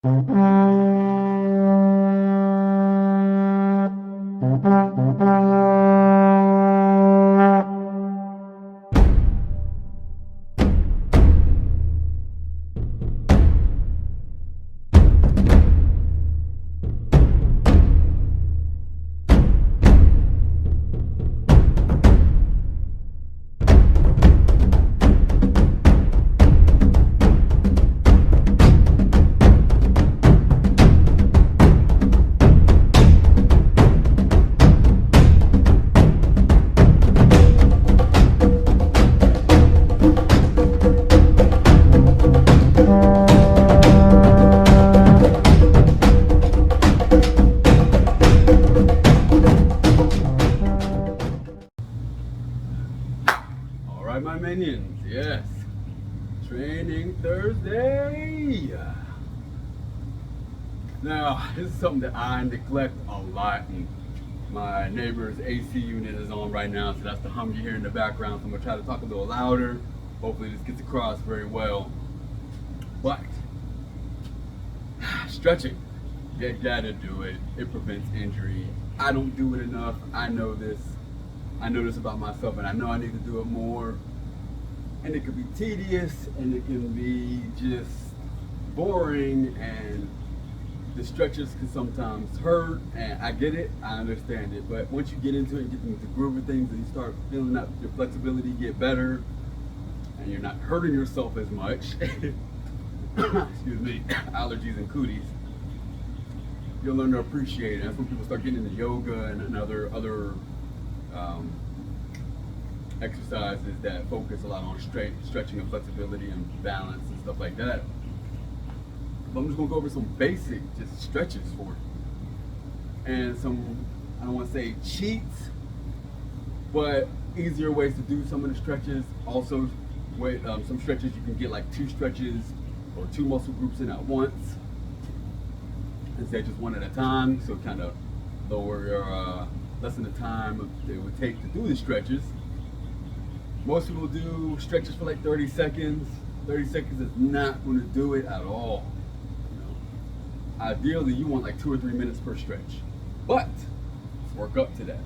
All right, my minions, yes. Training Thursday. Now, this is something that I neglect a lot. And my neighbor's AC unit is on right now, so that's the hum you hear in the background. So I'm gonna try to talk a little louder. Hopefully this gets across very well. But stretching, you gotta do it. It prevents injury. I don't do it enough. I know this. I know this about myself, and I know I need to do it more. And it can be tedious, and it can be just boring, and the stretches can sometimes hurt, and I get it, I understand it. But once you get into it and get into the groove of things, and you start feeling that your flexibility get better, and you're not hurting yourself as much, excuse me, allergies and cooties, you'll learn to appreciate it. That's when people start getting into yoga and other exercises that focus a lot on stretching and flexibility and balance and stuff like that. But I'm just gonna go over some basic just stretches for you. And some, I don't wanna say cheats, but easier ways to do some of the stretches. Also, some stretches you can get like 2 stretches or 2 muscle groups in at once, instead of just one at a time. So kind of lower your, lessen the time it would take to do the stretches. Most people do stretches for like 30 seconds. 30 seconds is not going to do it at all. Ideally, you want like 2 or 3 minutes per stretch. But let's work up to that.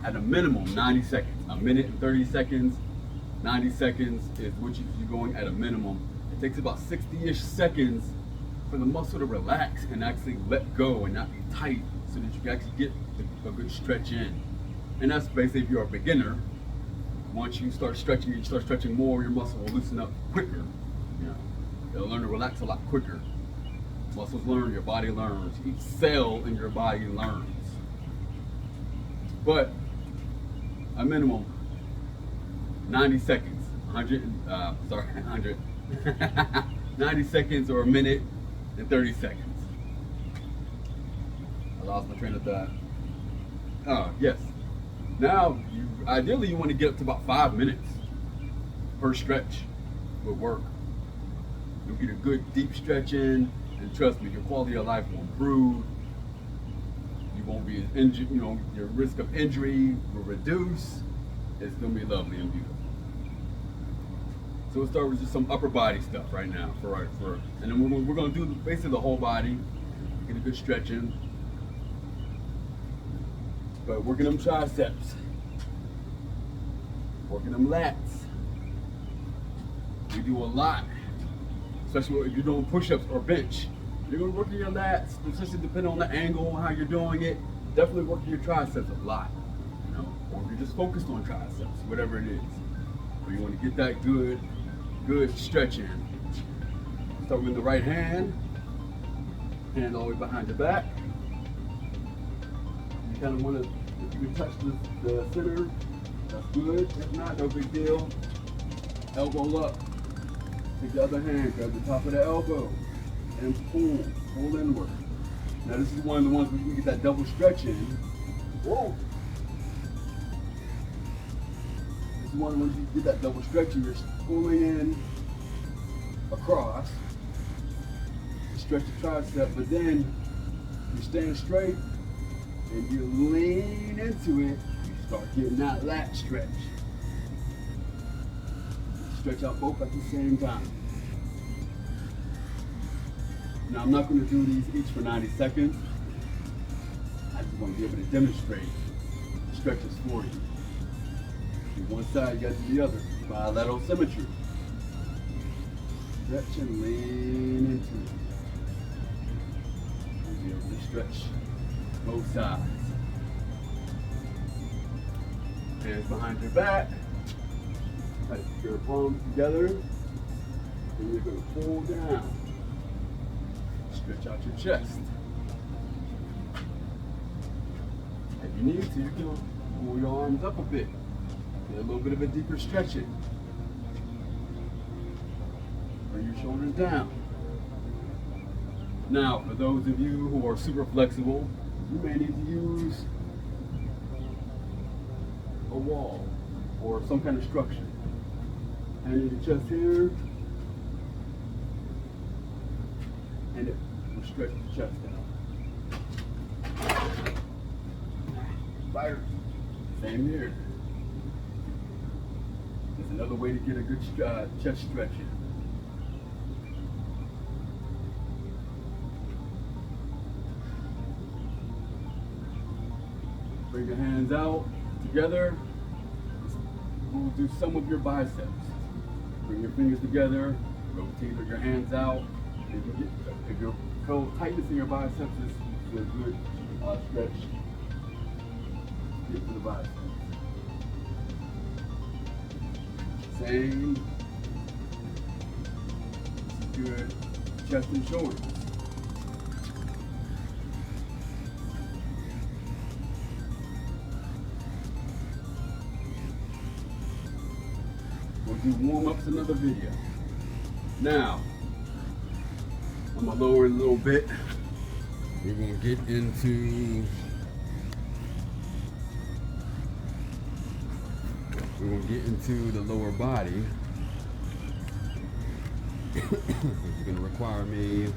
At a minimum, 90 seconds. A minute and 30 seconds. 90 seconds is what you're going at a minimum. It takes about 60-ish seconds for the muscle to relax and actually let go and not be tight, so that you can actually get a good stretch in. And that's basically if you're a beginner. Once you start stretching more, your muscle will loosen up quicker. It'll learn to relax a lot quicker. Muscles learn, your body learns. Each cell in your body learns. But a minimum 90 seconds, 90 seconds or a minute and 30 seconds. I lost my train of thought. Yes. Now, ideally you want to get up to about 5 minutes per stretch would work. You'll get a good deep stretch in, and trust me, your quality of life will improve. You won't be as injured, your risk of injury will reduce. It's gonna be lovely and beautiful. So we'll start with just some upper body stuff right now, and then we're gonna do basically the whole body, get a good stretch in. But working them triceps, working them lats. We do a lot, especially if you're doing push-ups or bench. You're gonna work your lats, especially depending on the angle and how you're doing it. Definitely working your triceps a lot, or if you're just focused on triceps, whatever it is. But you want to get that good stretch in. Start with the right hand all the way behind your back. You kind of want to, if you can touch the center, that's good. If not, no big deal. Elbow up. Take the other hand, grab the top of the elbow, and pull inward. Now this is one of the ones where you can get that double stretch in. Whoa! This is one of the ones you get that double stretch in. You're pulling in across, stretch the tricep, but then you stand straight and you lean into it. You start getting that lat stretch. Stretch out both at the same time. Now I'm not going to do these each for 90 seconds. I just want to be able to demonstrate stretches for you. Do one side, you got to do the other. Bilateral symmetry. Stretch and lean into it. You'll be able to stretch both sides. Hands behind your back. Tight your palms together. And you're going to pull down. Stretch out your chest. If you need to, you can pull your arms up a bit. Get a little bit of a deeper stretching. Bring your shoulders down. Now, for those of you who are super flexible, you may need to use a wall or some kind of structure. Hand in your chest here, and it will stretch the chest out. Fighters, same here. There's another way to get a good chest stretch in. Bring your hands out together. We'll do some of your biceps. Bring your fingers together. Rotate your hands out. If you feel tightness in your biceps, is a good stretch. Get to the biceps. Same. This is good. Chest and shoulders. We'll do warm-ups another video. Now, I'm gonna lower it a little bit. We're gonna get into the lower body. It's gonna require me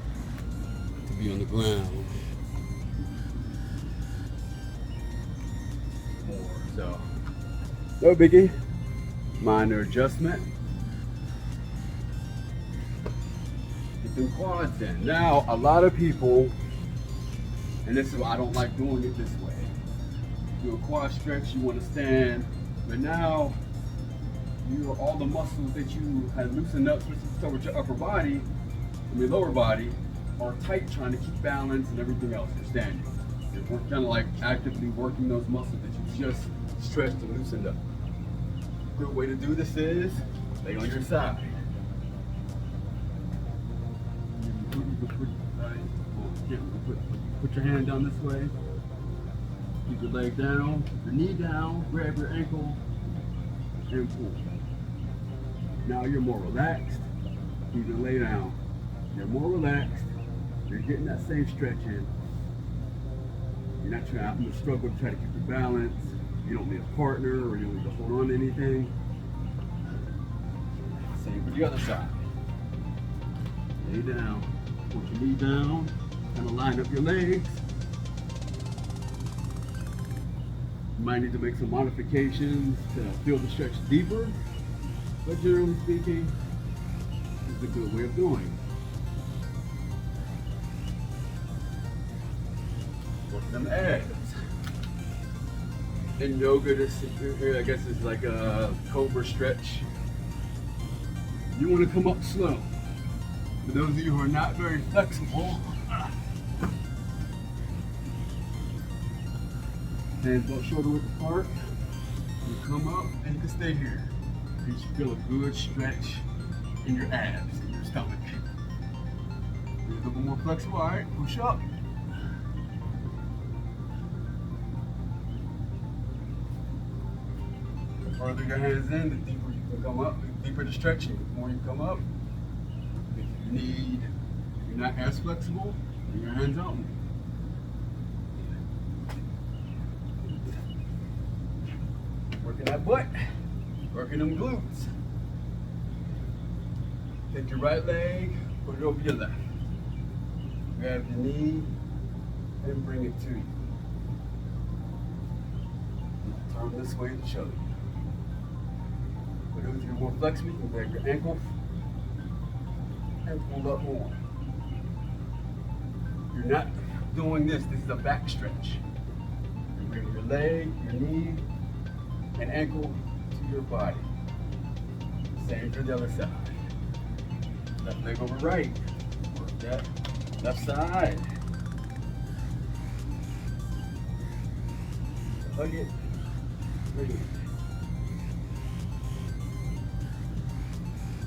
to be on the ground more. So, no biggie. Minor adjustment. Get them quads in. Now, a lot of people, and this is why I don't like doing it this way. Do a quad stretch, you want to stand, but now all the muscles that you had loosened up, with your upper body, lower body, are tight, trying to keep balance and everything else. You're standing. You're kind of like actively working those muscles that you just stretched and loosened up. Good way to do this is lay on your side. Put your hand down this way. Keep your leg down, keep your knee down, grab your ankle, and pull. Now you're more relaxed. You can lay down. You're more relaxed. You're getting that same stretch in. You're not trying to struggle to try to keep your balance. You don't need a partner or you don't need to hold on to anything. Same for the other side. Lay down. Put your knee down. Kind of line up your legs. You might need to make some modifications to feel the stretch deeper. But generally speaking, it's a good way of doing it. Work them abs. In yoga, this here, I guess, is like a cobra stretch. You want to come up slow. For those of you who are not very flexible, hands both shoulder width apart. You come up and you can stay here. You should feel a good stretch in your abs, in your stomach. Be a little more flexible. All right, push up. The further your hands in, the deeper you can come up, the deeper the stretching. The more you come up, if you're not as flexible, bring your hands out. Working that butt, working them glutes. Take your right leg, put it over your left. Grab the knee and bring it to you. Turn this way to show you. For those of you who are flexible, you can grab your ankle and pull up more. You're not doing this. This is a back stretch. You bring your leg, your knee, and ankle to your body. Same for the other side. Left leg over right. Work that left side. Hug it. Bring it.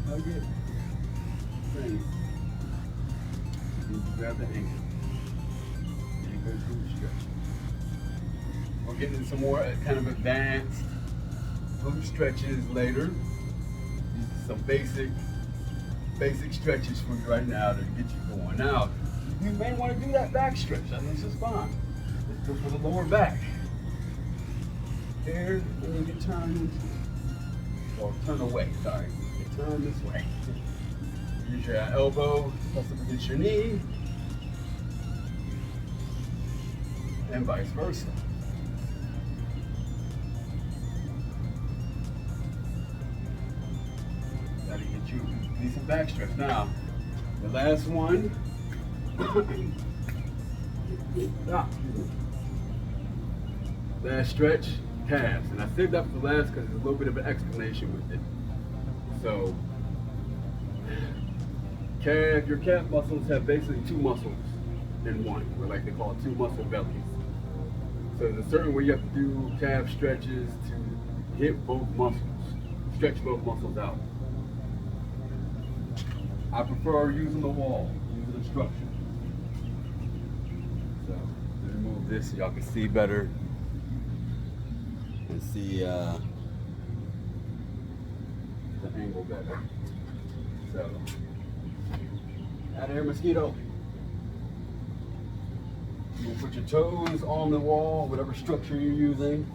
Hug it. Bring it. You grab the ankle. And you go through the stretch. We'll get into some more kind of advanced glute stretches later. These are some basic stretches for you right now to get you going. Now, you may want to do that back stretch. I think this is fine. Let's go for the lower back. Here, and then you turn, or turn away, sorry. You turn this way. Use your elbow press up against your knee, and vice versa. That'll get you a decent back stretch. Now, the last one. Last stretch, calves. And I saved that for the last because there's a little bit of an explanation with it. So, your calf muscles have basically two muscles in one, or like they call it two muscle bellies. So there's a certain way you have to do calf stretches to hit both muscles, stretch both muscles out. I prefer using the wall, using the structure. So let me move this so y'all can see better and see the angle better. So, out of here, mosquito. You put your toes on the wall, whatever structure you're using.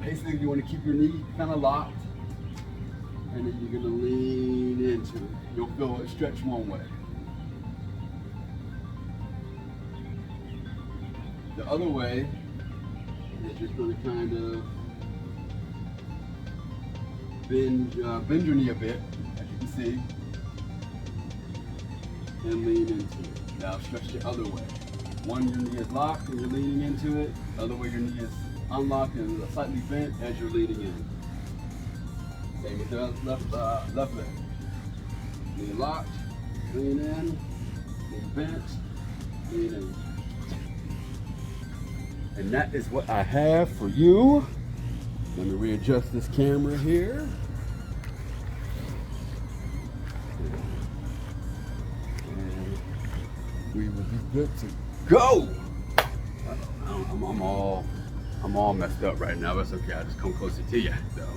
Basically you want to keep your knee kind of locked, and then you're going to lean into it. You'll feel it stretch one way. The other way is just going to kind of bend your knee a bit, as you can see, and lean into it. Now stretch the other way. One, your knee is locked and you're leaning into it. The other way, your knee is unlocked and slightly bent as you're leaning in. Same with the left leg. Knee locked, lean in, knee bent, lean in. And that is what I have for you. Let me readjust this camera here. And we will be good to go. I'm all messed up right now. That's okay. I'll just come closer to you. So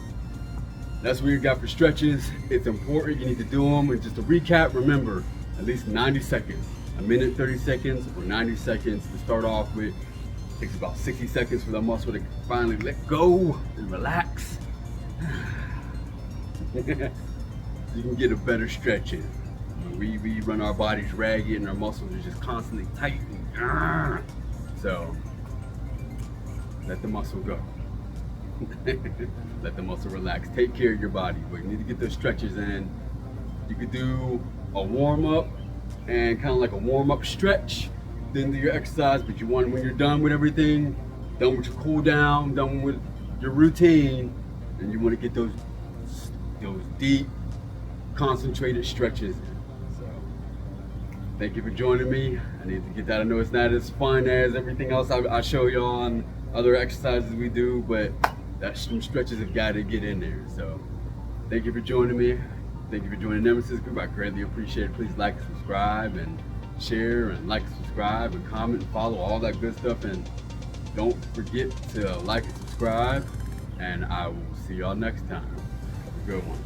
that's what you got for stretches. It's important. You need to do them. And just to recap, remember, at least 90 seconds. A minute, 30 seconds, or 90 seconds to start off with. It takes about 60 seconds for the muscle to finally let go and relax. You can get a better stretch in. We run our bodies ragged and our muscles are just constantly tight. So let the muscle go. Let the muscle relax. Take care of your body, but you need to get those stretches in. You could do a warm-up and kind of like a warm-up stretch, then do your exercise, but when you're done with everything, done with your cool down, done with your routine, and you want to get those deep, concentrated stretches in. So, thank you for joining me. I need to get that. I know it's not as fun as everything else I show you on other exercises we do, but some stretches have got to get in there. So, thank you for joining me. Thank you for joining Nemesis Group. I greatly appreciate it. Please like, subscribe, and share, and like, subscribe, and comment, and follow, all that good stuff. And don't forget to like and subscribe, and I will see y'all next time. Have a good one.